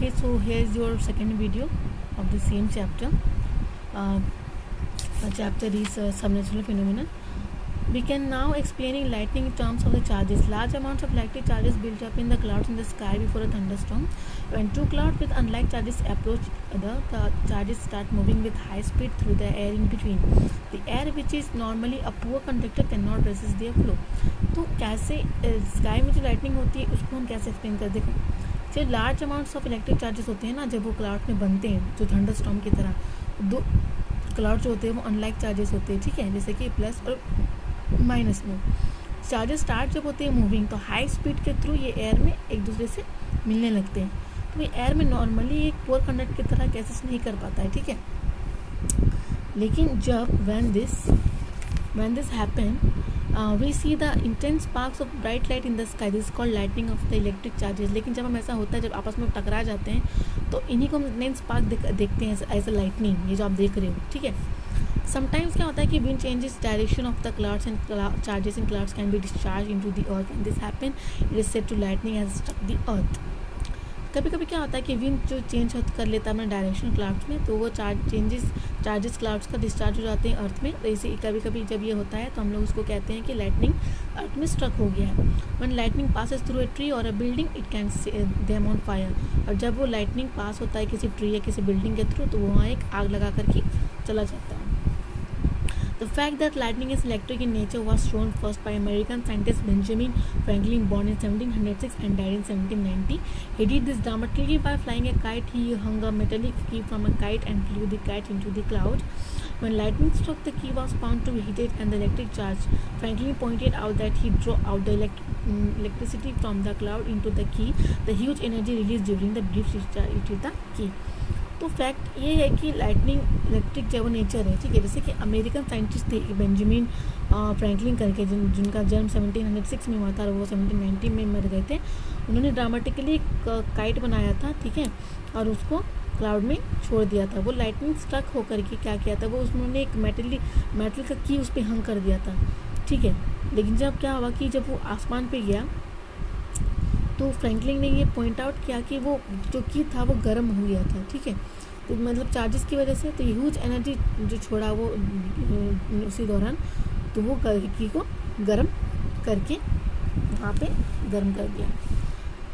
Okay, so here's your second video of the same chapter. The chapter is Supernatural Phenomenon. We can now explaining lightning in terms of the charges. Large amounts of electric charges built up in the clouds in the sky before a thunderstorm. When two clouds with unlike charges approach the charges start moving with high speed through the air in between. The air, which is normally a poor conductor, cannot resist their flow. तो कैसे sky में जो lightning होती है उसको हम कैसे explain कर देखें. जो large amounts of electric charges होते हैं ना, जब वो क्लाउड में बनते हैं जो थंडरस्टॉर्म की तरह, दो क्लाउड जो होते हैं वो अनलाइक चार्जेस होते हैं, ठीक है, जैसे कि प्लस और माइनस में. चार्जेस स्टार्ट जब होते हैं मूविंग तो हाई स्पीड के थ्रू ये एयर में एक दूसरे से मिलने लगते हैं. तो ये एयर में नॉर्मली एक पोर कंडक्ट की तरह कैसे नहीं कर पाता है, ठीक है. लेकिन जब when this happen, we see the intense sparks of bright light in the sky. This is called lightning of the electric charges. लेकिन जब हम ऐसा होता है, जब आपस में टकरा जाते हैं तो इन्हीं को हम इंटेंस स्पार्क देखते हैं एज अ लाइटनिंग, ये जो आप देख रहे हो, ठीक है. समटाइम्स क्या होता है कि wind changes direction of the clouds and charges in clouds can be discharge into the earth. And this happen it is said to lightning has struck the earth. कभी कभी क्या होता है कि विंड जो चेंज कर लेता है अपना डायरेक्शन क्लाउड्स में, तो वो चार्जेस क्लाउड्स का डिस्चार्ज हो जाते हैं अर्थ में. तो इसे कभी कभी जब ये होता है तो हम लोग उसको कहते हैं कि लाइटनिंग अर्थ में स्ट्रक हो गया है. When lightning passes through a tree और a building it can them on fire. और जब वो लाइटनिंग पास होता है किसी ट्री या किसी बिल्डिंग के थ्रू तो वहाँ एक आग लगा करके चला जाता है. The fact that lightning is electric in nature was shown first by American scientist Benjamin Franklin, born in 1706 and died in 1790. He did this dramatically by flying a kite. He hung a metallic key from a kite and flew the kite into the cloud. When lightning struck, the key was found to be heated and the electric charge. Franklin pointed out that he drew out the electricity from the cloud into the key. The huge energy released during the brief discharge of the key. तो fact ये है कि lightning electric जो nature है, ठीक है. जैसे कि अमेरिकन साइंटिस्ट थे बेंजामिन फ्रैंकलिन करके, जिनका जन्म 1706 में हुआ था और वो 1790 में मर गए थे. उन्होंने ड्रामेटिकली एक काइट बनाया था, ठीक है, और उसको क्लाउड में छोड़ दिया था. वो लाइटनिंग स्ट्रक होकर के क्या किया था, वो उन्होंने एक मेटल का की उस पर हंग कर दिया था, ठीक है. लेकिन जब क्या हुआ कि जब वो आसमान पे गया तो फ्रैंकलिन ने ये पॉइंट आउट किया कि वो जो की था वो गर्म हो गया था, ठीक है. तो मतलब चार्जेस की वजह से तो ह्यूज एनर्जी जो छोड़ा वो उसी दौरान, तो वो की को गर्म करके वहाँ पे गर्म कर दिया.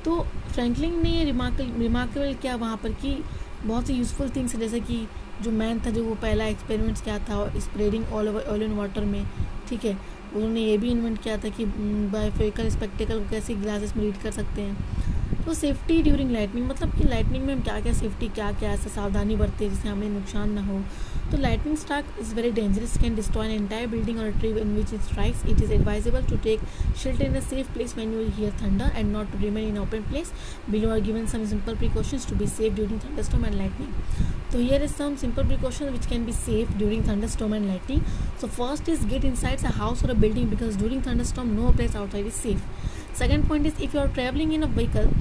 तो फ्रैंकलिन ने ये रिमार्केबल किया वहाँ पर कि बहुत सी यूज़फुल थिंग्स, जैसे कि जो मैन था जो वो पहला एक्सपेरिमेंट्स किया था स्प्रेडिंग ऑयल इन वाटर में, ठीक है. उन्होंने ये भी इन्वेंट किया था कि बायोफिजिकल स्पेक्टिकल को कैसे ग्लासेस में रीड कर सकते हैं. तो सेफ्टी ड्यूरिंग लाइटनिंग, मतलब कि लाइटनिंग में हम क्या क्या सेफ्टी क्या ऐसा सावधानी बरते हैं जिससे हमें नुकसान ना हो. तो lightning strike is very dangerous, can destroy an entire building और a tree in which it strikes. It is advisable to take shelter in a safe place when you hear thunder and not to remain in open place. Below are given some simple precautions to be safe during thunderstorm and lightning. So here is some simple precautions which can be safe during thunderstorm and lightning. So first is get inside a house or a building because during thunderstorm no place outside is safe. Second point is if you are traveling in a vehicle,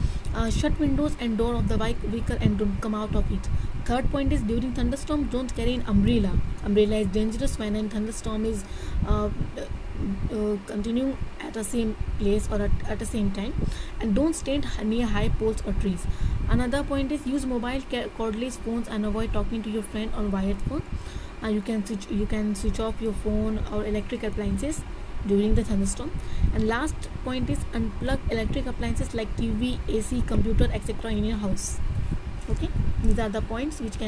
shut windows and door of the vehicle and don't come out of it. Third point is during thunderstorm don't carry an umbrella. Umbrella is dangerous when a thunderstorm is continuing at the same place or at the same time, and don't stand near high poles or trees. Another point is use mobile cordless phones and avoid talking to your friend on wired phone. You can switch off your phone or electric appliances during the thunderstorm. And last point is unplug electric appliances like TV, AC, computer, etc. in your house. Okay, these are the points which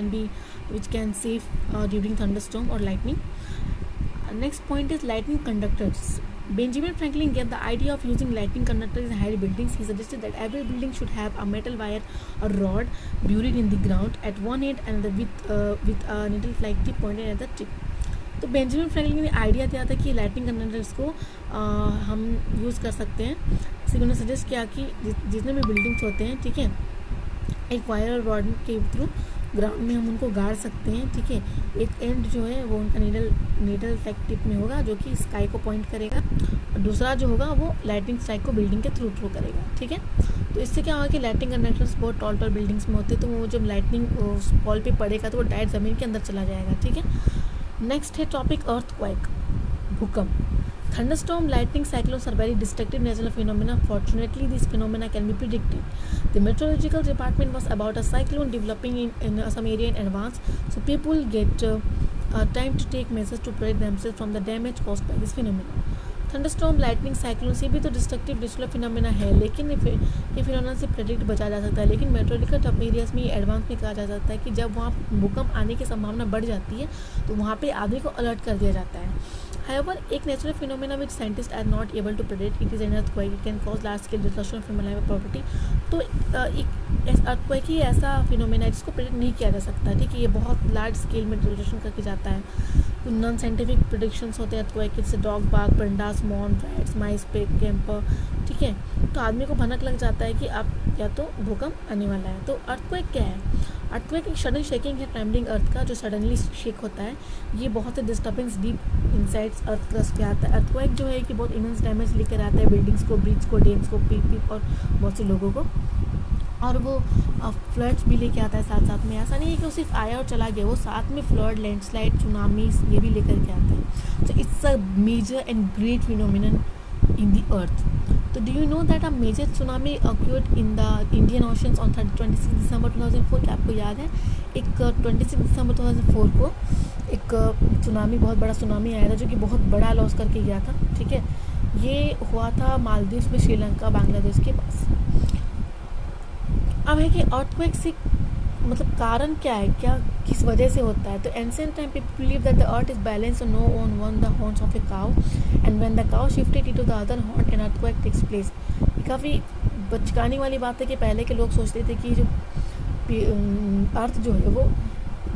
can save during thunderstorm or lightning. Next point is lightning conductors. Benjamin Franklin gave the idea of using lightning conductors in high buildings. He suggested that every building should have a metal wire or rod buried in the ground at one end and with a needle-like tip pointed at the tip. तो Benjamin Franklin ने idea दिया था कि lightning conductors को हम use कर सकते हैं. इसलिए उन्होंने सजेस्ट किया कि जितने भी बिल्डिंग्स होते हैं, ठीक है, एक वायर और रॉड के थ्रू ग्राउंड में हम उनको गाड़ सकते हैं, ठीक है. एक एंड जो है वो उनका नीडल लाइक टिप में होगा जो कि स्काई को पॉइंट करेगा, और दूसरा जो होगा वो लाइटनिंग स्ट्राइक को बिल्डिंग के थ्रू करेगा, ठीक है. तो इससे क्या होगा कि लाइटनिंग कंडक्टर्स बहुत टॉल बिल्डिंग्स में होते हैं, तो वो जब लाइटनिंग वॉल पे पड़ेगा तो वो डायरेक्ट ज़मीन के अंदर चला जाएगा, ठीक है. नेक्स्ट है टॉपिक अर्थक्वेक, भूकंप. Thunderstorm, lightning, cyclones are very destructive natural phenomena. Fortunately, these phenomena can be predicted. The meteorological department was about a cyclone developing in some area in advance, so people get time to take measures to protect themselves from the damage caused by this phenomena. Thunderstorm, lightning, cyclones ये भी तो destructive natural phenomena है, लेकिन ये phenomena से predict बचा जा सकता है. लेकिन मेट्रोलॉजिकल एरियाज में ये एडवांस में कहा जा सकता है कि जब वहाँ भूकंप आने की संभावना बढ़ जाती है तो वहाँ पे आदमी को अलर्ट कर दिया जाता है. However, एक natural phenomena which scientist are not able to predict it is an earthquake. It can cause large scale destruction of human life और प्रॉपर्टी. तो एक अर्थक्वेक ही ऐसा फिनोमेना है जिसको प्रेडिक्ट नहीं किया जा सकता. ठीक है, ये बहुत लार्ज स्केल में डिस्ट्रक्शन करके जाता है. तो नॉन साइंटिफिक प्रेडिक्शंस होते हैं अर्थक्वेक के, जैसे डॉग बाग, पंडास, मॉन, रैट्स, माइस, पेग, कैंपर. ठीक है, तो आदमी को भनक लग जाता है कि अब या तो भूकंप आने वाला है. तो अर्थक्वेक क्या है? अर्थक्वेक एक सडन शेकिंग है प्राइमरिंग अर्थ का, जो सडनली शेक होता है. ये बहुत से disturbance deep insides earth crust पे आता है. अर्थक्वेक जो है कि बहुत इमेंस डैमेज लेकर आता है बिल्डिंग्स को, ब्रिज को, डैम्स को, पीप और बहुत से लोगों को. और वो फ्लड्स भी लेके आता है साथ साथ में. ऐसा नहीं है कि वो सिर्फ आया और चला गया, वो साथ में फ्लड, लैंडस्लाइड, सुनामीज ये भी लेकर के आता है. So it's a major and great phenomenon in the earth. तो do you know that a major tsunami occurred in the Indian oceans on 26 December 2004? क्या आपको याद है? एक 26 दिसंबर 2004 को एक सुनामी, बहुत बड़ा सुनामी आया था जो कि बहुत बड़ा लॉस करके गया था. ठीक है, ये हुआ था मालदीव्स में, श्रीलंका, बांग्लादेश के पास. अब है कि अर्थक्वेक से मतलब कारण क्या है, क्या किस वजह से होता है? तो ancient time people believe that the earth is balance no on one the horns of a cow and when the cow shifted into the other horn an earthquake takes place. ये काफ़ी बचकाने वाली बात है कि पहले के लोग सोचते थे कि जो अर्थ जो है वो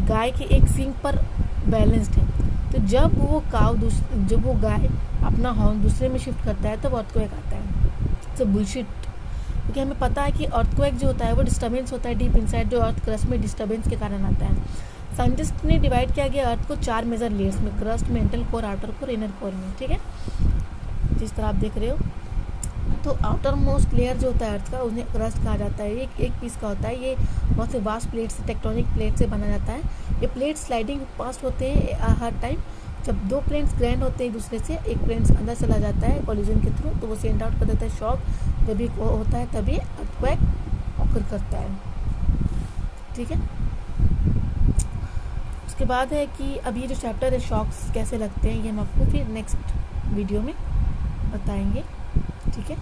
गाय के एक सींग पर बैलेंस्ड है. तो जब वो गाय अपना हॉर्न दूसरे में शिफ्ट करता है तब अर्थक्वेक आता है. सो बुलशिट. क्योंकि हमें पता है कि अर्थक्वेक जो होता है वो डिस्टर्बेंस होता है डीप इनसाइड, जो अर्थ क्रस्ट में डिस्टर्बेंस के कारण आता है. साइंटिस्ट ने डिवाइड किया गया अर्थ को 4 मेजर लेयर्स में, crust, mantle core, outer core, inner core में. ठीक है, जिस तरह आप देख रहे हो. तो आउटर मोस्ट लेयर जो होता है अर्थ का उन्हें क्रस्ट कहा जाता है. ये एक पीस का होता है. ये बहुत से वास्ट प्लेट से, टेक्टोनिक प्लेट से बना जाता है. ये प्लेट स्लाइडिंग पास्ट होते हैं हर टाइम. जब दो प्लेन्स ग्रैंड होते हैं एक दूसरे से, एक प्लेन्स अंदर चला जाता है कोलिजन के थ्रू, तो वो सेंड आउट कर देता है शॉक. जब भी होता है तभी अर्थक्वेक ऑकर करता है. ठीक है, उसके बाद है कि अब ये जो चैप्टर है शॉक्स कैसे लगते हैं, ये हम आपको फिर नेक्स्ट वीडियो में बताएंगे. ठीक है.